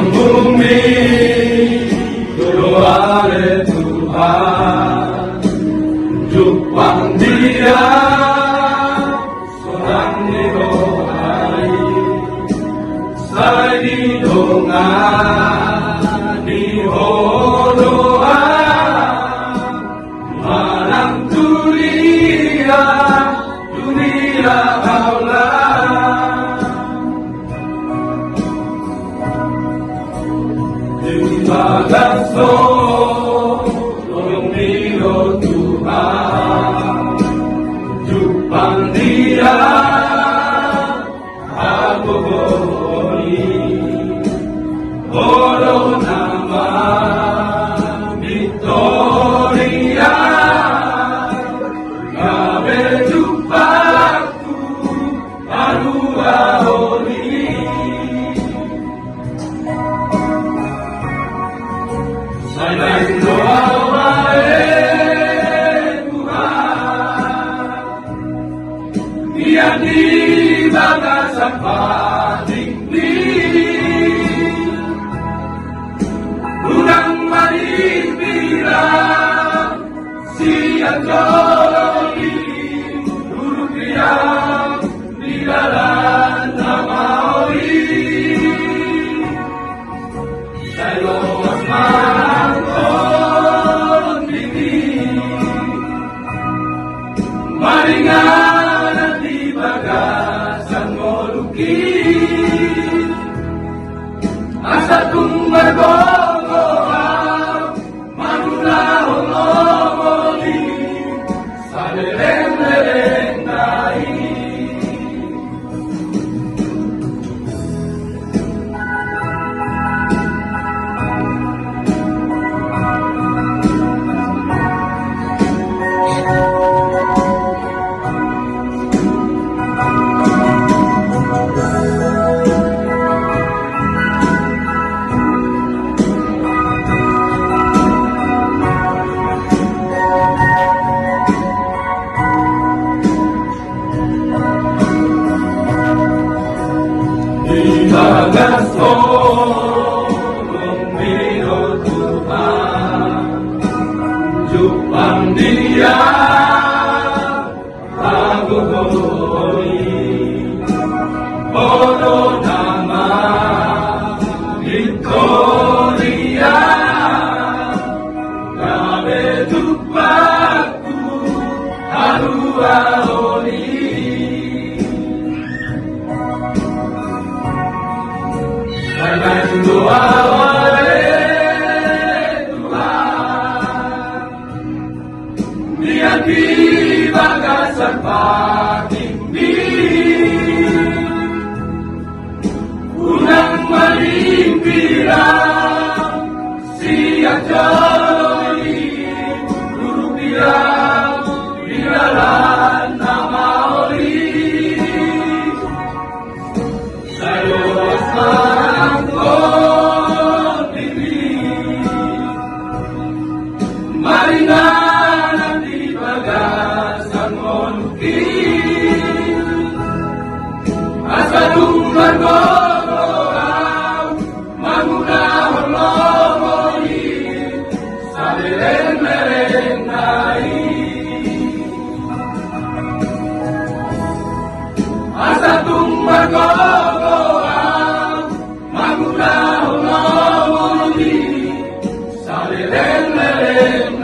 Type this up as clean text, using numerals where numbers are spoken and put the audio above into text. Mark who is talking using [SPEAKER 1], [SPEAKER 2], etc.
[SPEAKER 1] bumi doa Tuhan, jupang Dia seorang didoai, saya didonga dihodoa, marang dunia Allah. Bagaso tolong Dia Tuhan, jupang Dia aku boni, oro nama Victoria, kabe jupaku arua holi. Saya doa Tuhan, biar di bagasan patinggi, udang mari bilang siang joli, duduk diam di dalam nama oli. Saya doa maringan di bagasan moluki, asa tumbar gogoa manula holomoli, sadereng-dereng dai. Bagaso Dia Tuhan, jupang Dia aku boni, oro nama Victoria, kabe jupaku arua holi. Saya doa Tuhan, biar di bagasan patinggi, udang marimpiran siang joli, duduk diam di dalam nama oli. Saya doa maringan di bagasan moluki, asa tumbar gogoa manguna holomoli, sadereng-dereng dai. Asa tumbar gogoa manguna holomoli, sadereng-dereng